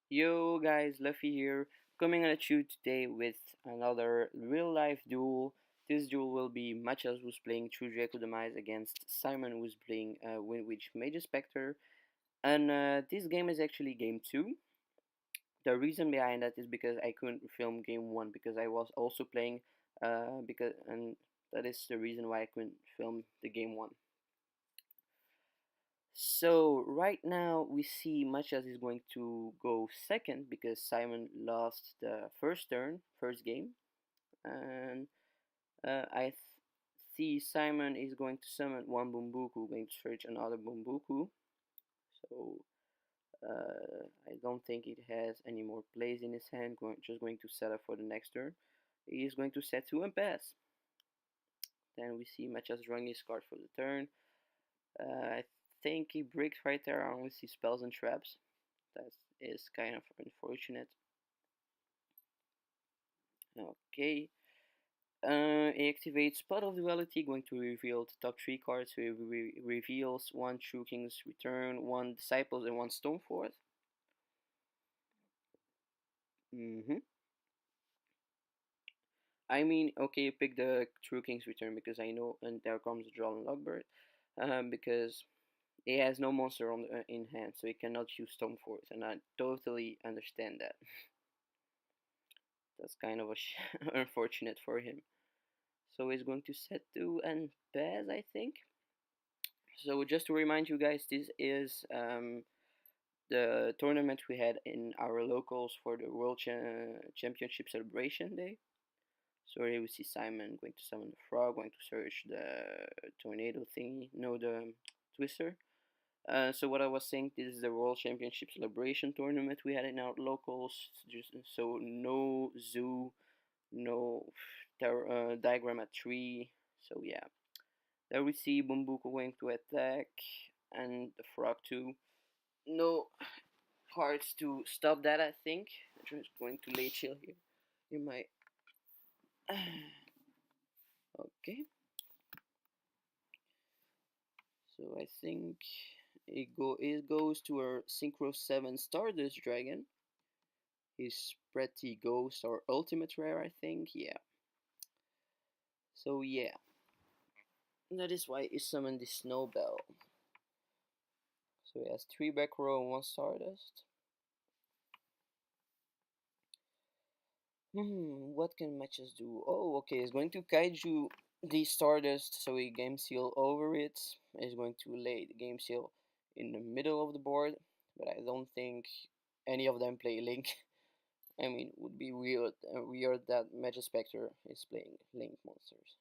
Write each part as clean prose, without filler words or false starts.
Yo guys, Luffy here, coming at you today with another real life duel. This duel will be Machas who's playing True Draco Demise against Simon who's playing Windwitch Majespecter. And this game is actually game 2. The reason behind that is because I couldn't film game 1 because I was also playing and that is the reason why I couldn't film the game 1. So right now we see Machas is going to go second because Simon lost the first game, and I see Simon is going to summon one Bumbuku, going to search another Bumbuku. So I don't think it has any more plays in his hand. Just going to set up for the next turn. He is going to set to and pass. Then we see Machas drawing his card for the turn. I think he breaks right there. I only see spells and traps. That is kind of unfortunate. Okay. He activates Spot of Duality, going to reveal the top 3 cards. So he reveals 1 True King's Return, 1 Disciples, and 1 Stoneforth. I mean, okay, pick the True King's Return because I know, and there comes the Draw and Logbird. Because he has no monster in hand, so he cannot use Stoneforth, and I totally understand that. That's kind of unfortunate for him. So he's going to set to and pass, I think. So just to remind you guys, this is the tournament we had in our locals for the World Championship Celebration Day. So here we see Simon going to summon the frog, going to search the tornado thingy, no, the twister. So what I was saying, this is the World Championship Celebration tournament we had in our locals. Just so no zoo, no diagram at 3. So yeah, there we see Bumbuko going to attack and the frog too. No cards to stop that, I think. I'm just going to lay chill here. You might. Okay. So I think it goes to our Synchro 7 Stardust Dragon. His Pretty Ghost or Ultimate Rare, I think. Yeah. So yeah. That is why he summoned the Snowbell. So he has 3 back row and 1 Stardust. What can Matches do? Oh, okay, he's going to Kaiju the Stardust, so he Game Seal over it. He's going to lay the Game Seal in the middle of the board, but I don't think any of them play Link. I mean, it would be weird that Majespecter is playing Link monsters.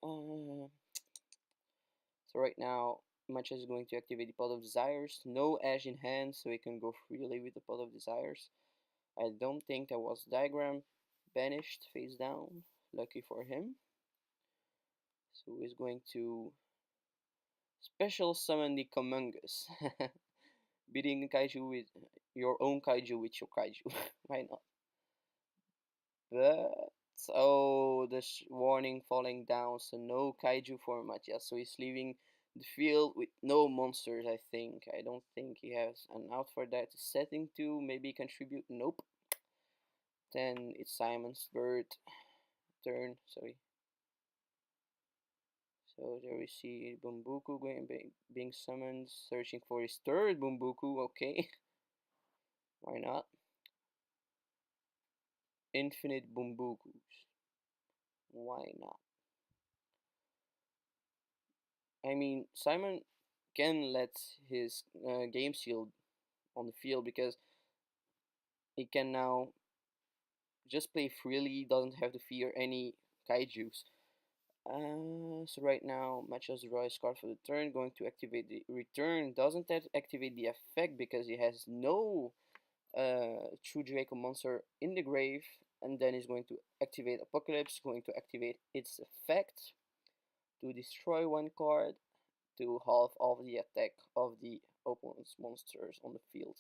Uh, so right now, Matches is going to activate the Pot of Desires. No Ash in hand, so he can go freely with the Pot of Desires. I don't think that was diagram. Banished face down. Lucky for him. So he's going to special summon the Commungus. Beating kaiju with your own kaiju with your kaiju. Why not? But oh, the warning falling down, so no kaiju for Matias. So he's leaving the field with no monsters. I don't think he has an out for that. Setting 2, maybe contribute. Nope. Then it's Simon's bird turn. So there we see Bumbuku being summoned, searching for his third Bumbuku. Okay, why not? Infinite Bumbukus. Why not? I mean, Simon can let his game seal on the field because he can now just play freely. He doesn't have to fear any kaijus. So right now, Machos draw his card for the turn, going to activate the return. Doesn't activate the effect because he has no True Draco monster in the grave, and then he's going to activate Apocalypse, going to activate its effect to destroy 1 card to halve off the attack of the opponent's monsters on the field.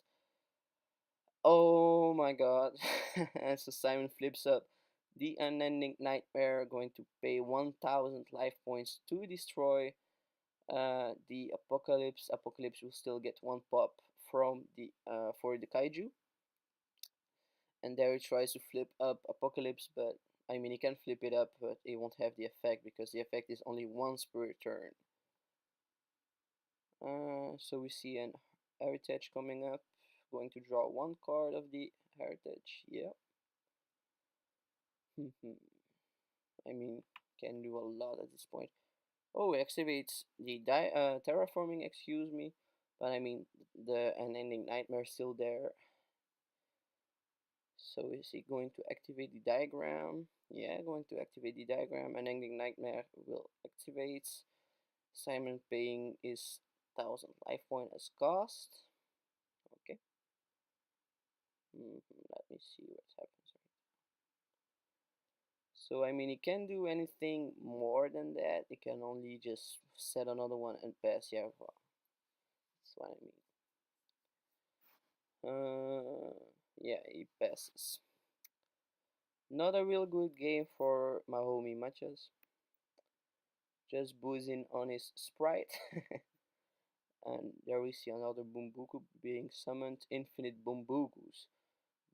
Oh my god. So Simon flips up the Unending Nightmare, going to pay 1000 life points to destroy the Apocalypse. Apocalypse will still get 1 pop from the for the kaiju, and there he tries to flip up Apocalypse, but I mean he can flip it up, but it won't have the effect because the effect is only once per turn. So we see an Heritage coming up. Going to draw one card of the Heritage. Yeah. I mean, can do a lot at this point. Oh, it activates the terraforming. Excuse me, but I mean the unending nightmare is still there. So is he going to activate the diagram? Yeah, going to activate the diagram. Unending nightmare will activate. Simon paying is 1,000 life point as cost. Okay. Let me see what happens. So I mean, it can't do anything more than that. It can only just set another one and pass. Yeah, well, that's what I mean. Yeah, he passes. Not a real good game for my homie Matches. Just boozing on his sprite. And there we see another Bumbuku being summoned. Infinite Bumbukus.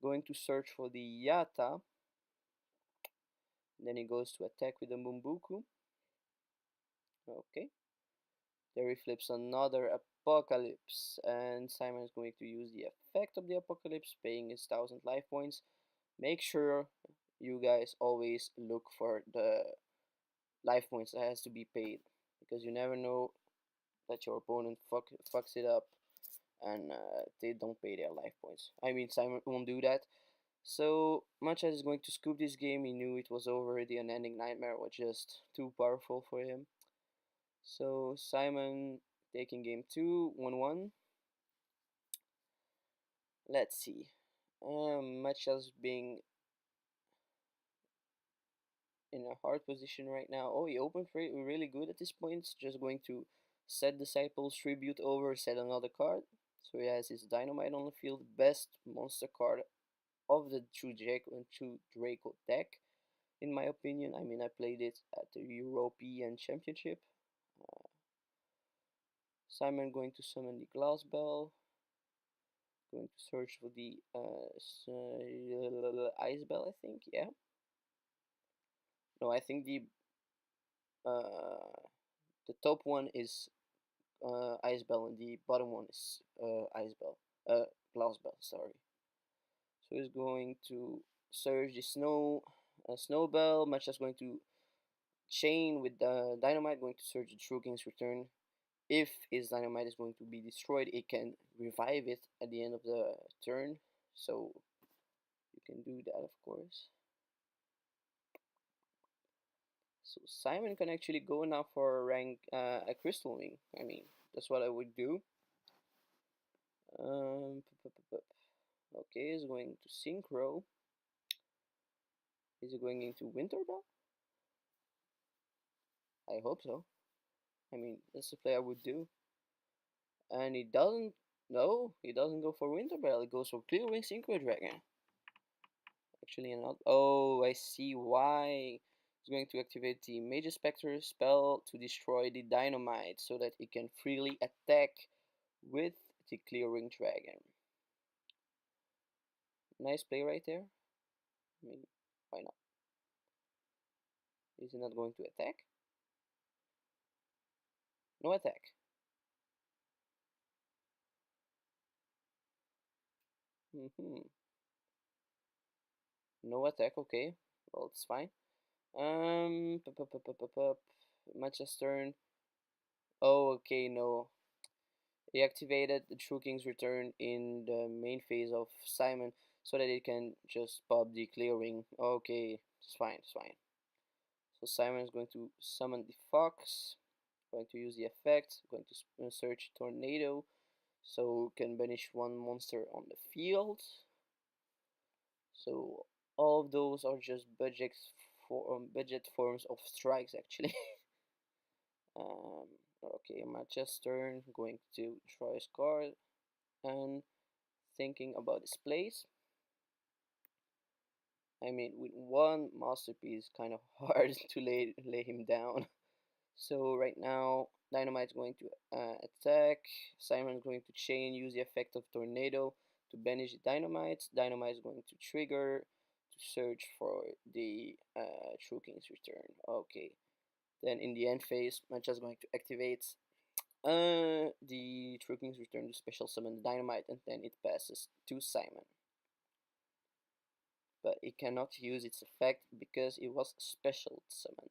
Going to search for the Yata. Then he goes to attack with the Bumbuku. Okay. There he flips another Apocalypse. And Simon is going to use the effect of the Apocalypse, paying his 1,000 life points. Make sure you guys always look for the life points that has to be paid, because you never know that your opponent fucks it up and they don't pay their life points. I mean, Simon won't do that. So much as he's going to scoop this game, he knew it was over. The unending nightmare was just too powerful for him. So Simon taking game 2, 1-1. Let's see. Much as being in a hard position right now. Oh, he opened really good at this point. It's just going to set Disciples Tribute over, set another card. So he has his Dynamite on the field, best monster card of the True Draco deck, in my opinion. I mean, I played it at the European Championship. Simon going to summon the Glass Bell. Going to search for the Ice Bell, I think. Yeah. No, I think uh, the top one is Ice Bell and the bottom one is Ice Bell. Glass Bell, sorry. So he's going to surge the Snow Bell. Match is going to chain with the Dynamite, going to surge the True King's Return. If his Dynamite is going to be destroyed, it can revive it at the end of the turn. So you can do that, of course. So Simon can actually go now for a Crystal Wing. I mean, that's what I would do. Okay, he's going to Synchro. Is he going into Winter Bell? I hope so. I mean, that's the play I would do. And he doesn't. No, he doesn't go for Winter Bell. He goes for Clear Wing Synchro Dragon. Actually, not. Oh, I see why. He's going to activate the Majespecter spell to destroy the Dynamite so that it can freely attack with the Clear Wing Dragon. Nice play right there. I mean, why not? Is he not going to attack? No attack. No attack, okay. Well, it's fine. Match's turn. Oh, okay, no. He activated the True King's Return in the main phase of Simon so that it can just pop the clearing. Okay, it's fine, it's fine. So Simon is going to summon the Fox, going to use the effect, going to search Tornado, so can banish one monster on the field. So all of those are just budget forms of strikes actually. Okay, my chess turn, going to draw his card and thinking about his place. I mean, with one masterpiece, kind of hard to lay him down. So right now, Dynamite's going to attack. Simon's going to chain, use the effect of Tornado to banish the Dynamite. Dynamite is going to trigger to search for the True King's Return. Okay. Then in the end phase, Mancha is going to activate the True King's Return to special summon the Dynamite, and then it passes to Simon. But it cannot use its effect because it was special summoned.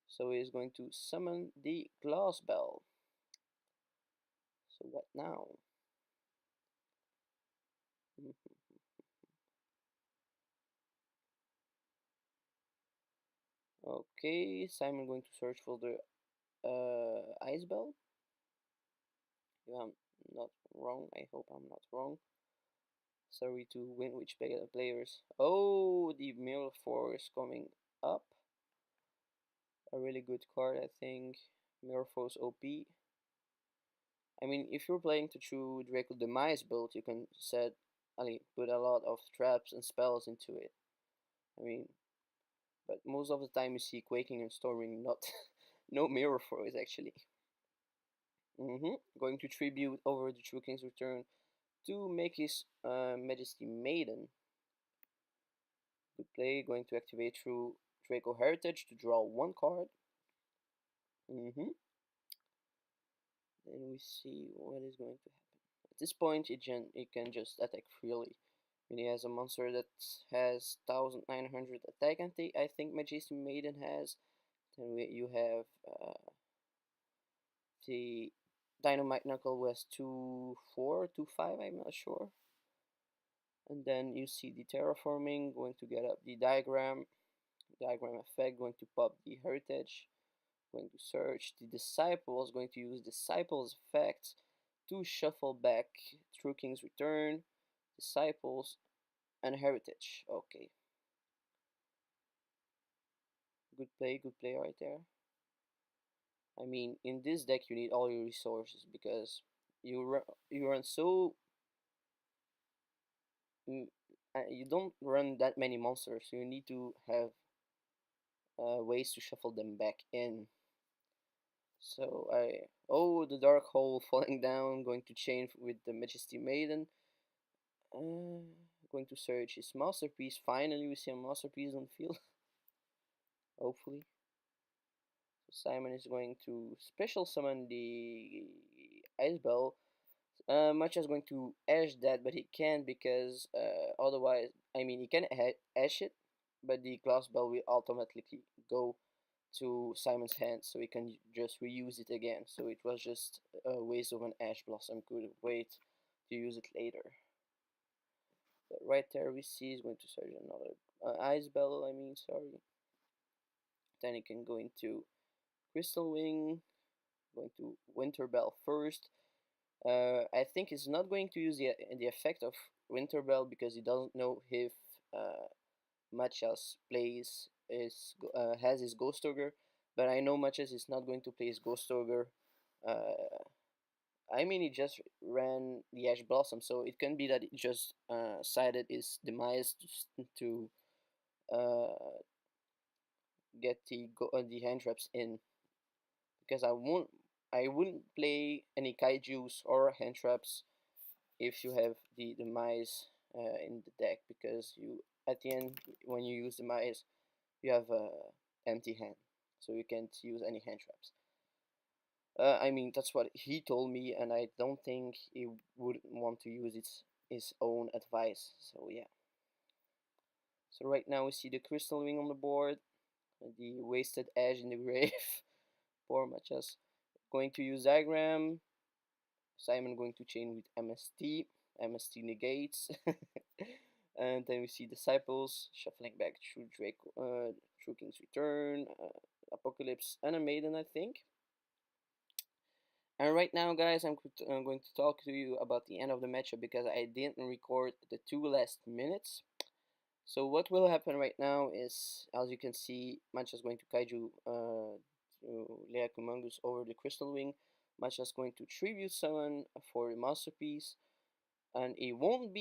So he is going to summon the Glass Bell. So what now? Okay, Simon going to search for the Ice Bell. If I'm not wrong, I hope I'm not wrong. Sorry to Windwitch players. Oh, the Mirror Force coming up. A really good card, I think. Mirror Force OP. I mean, if you're playing to true Draco Demise build, you can put a lot of traps and spells into it. I mean, but most of the time you see Quaking and Storming, not no Mirror Force actually. Going to tribute over the True King's Return to make his Majesty Maiden. Good play. Going to activate through Draco Heritage to draw one card. Then we see what is going to happen. At this point, it can just attack freely. When he has a monster that has 1900 attack, I think Majesty Maiden has. Then you have the Dynamite Knuckle was 2-4, 2-5, I'm not sure. And then you see the terraforming, going to get up the diagram effect, going to pop the heritage, going to search the disciples, going to use disciples effect to shuffle back True King's Return, disciples, and heritage. Okay. Good play right there. I mean, in this deck you need all your resources because you run so you don't run that many monsters, so you need to have ways to shuffle them back in. So the Dark Hole falling down, going to chain with the Majesty Maiden. Going to search his masterpiece. Finally, we see a masterpiece on the field. Hopefully. So Simon is going to special summon the Ice Bell. Macha is going to ash that, but he can't because otherwise, I mean, he can ash it, but the Glass Bell will automatically go to Simon's hand, so he can just reuse it again. So it was just a waste of an Ash Blossom. Could wait to use it later. But right there we see he's going to search another Ice Bell. I mean, sorry. Then he can go into Crystal Wing, going to Winter Bell first. I think he's not going to use the effect of Winter Bell because he doesn't know if Machas has his Ghost Ogre, but I know Machas is not going to play his Ghost Ogre. I mean, he just ran the Ash Blossom, so it can be that it just sided his demise to get the hand traps in, because I wouldn't play any kaijus or hand traps if you have the demise in the deck, because you at the end when you use demise you have a empty hand, so you can't use any hand traps. I mean, that's what he told me, and I don't think he would want to use his own advice. So yeah. So right now we see the Crystal Wing on the board, the Wasted Edge in the grave. Poor Machas. Going to use diagram. Simon going to chain with MST. MST negates. And then we see Disciples shuffling back through True King's Return, Apocalypse, and a Maiden, I think. And right now, guys, I'm going to talk to you about the end of the matchup because I didn't record the 2 last minutes. So what will happen right now is, as you can see, Mancha's going to Kaiju Lea Kumongus over the Crystal Wing. Mancha's going to Tribute Summon for the Masterpiece, and he won't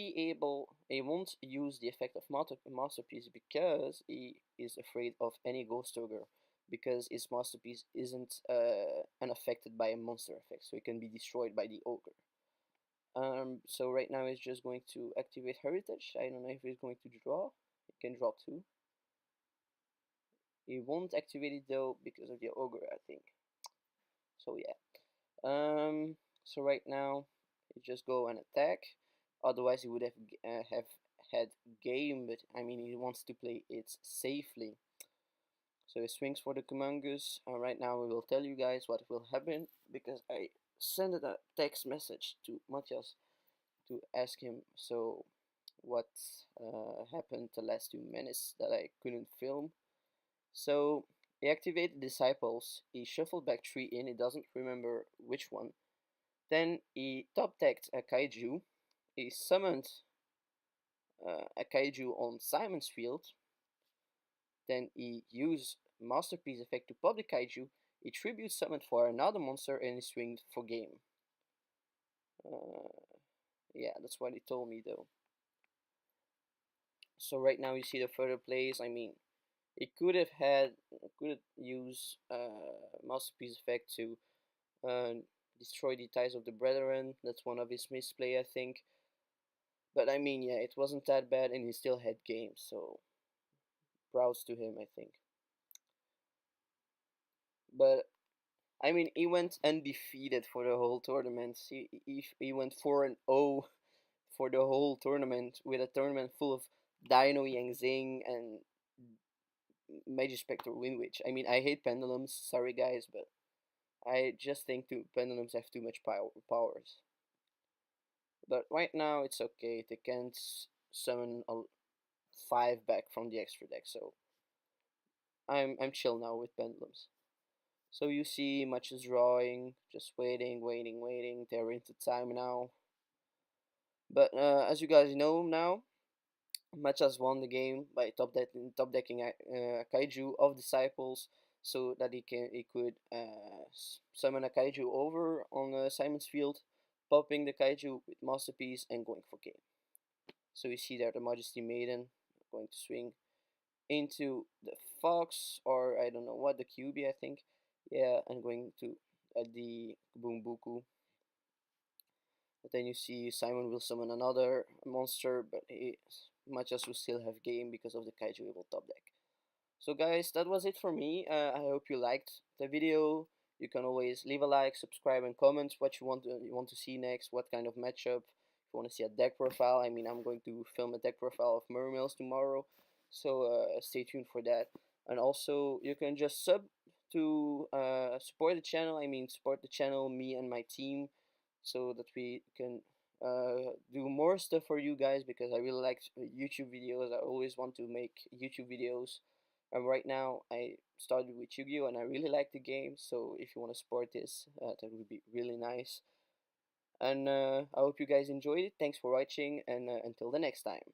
use the effect of Masterpiece because he is afraid of any Ghost Ogre. because its masterpiece isn't unaffected by a monster effect, so it can be destroyed by the ogre. So right now it's just going to activate Heritage. I don't know if it's going to draw. It can draw two. It won't activate it though because of the ogre, I think. So yeah. So right now it just go and attack. Otherwise he would have had game, but I mean he wants to play it safely. So he swings for the Kumangus. Right now we will tell you guys what will happen because I sent a text message to Matthias to ask him so what happened the last 2 minutes that I couldn't film. So he activated Disciples, he shuffled back 3 in, he doesn't remember which one. Then he top decked a Kaiju, he summoned a Kaiju on Simon's field, then he used Masterpiece effect to pop the Kaiju, he tribute summoned for another monster and he swinged for game. Yeah, that's what he told me though. So right now you see the further plays. I mean, it could use Masterpiece effect to uh, destroy the ties of the Brethren. That's one of his misplay, I think. But I mean, yeah, it wasn't that bad, and he still had games. So proud to him, I think. But I mean, he went undefeated for the whole tournament. He went 4-0 for the whole tournament with a tournament full of Dino Yang and Majespecter Windwitch. I mean, I hate pendulums. Sorry, guys, but I just think pendulums have too much powers. But right now it's okay. They can't summon a 5 back from the extra deck, so I'm chill now with pendulums. So you see much is drawing, just waiting. They're into time now. But as you guys know now, Machas won the game by top decking Kaiju of Disciples, so that he could summon a Kaiju over on Simon's field, popping the Kaiju with Masterpiece and going for game. So you see there the Majesty Maiden going to swing into the Fox, or I don't know what, the QB I think, yeah, and going to the Kabumbuku. But then you see Simon will summon another monster, but he Machas will still have game because of the Kaiju Evil top deck. So guys, that was it for me. I hope you liked the video. You can always leave a like, subscribe, and comment what you want to see next, what kind of matchup. If you want to see a deck profile, I mean, I'm going to film a deck profile of Mermails tomorrow, so stay tuned for that. And also, you can just sub to support the channel. I mean, support the channel, me and my team, so that we can do more stuff for you guys because I really like YouTube videos. I always want to make YouTube videos. And right now I started with Yu-Gi-Oh and I really like the game, so if you want to support this, that would be really nice. And I hope you guys enjoyed it. Thanks for watching, and until the next time.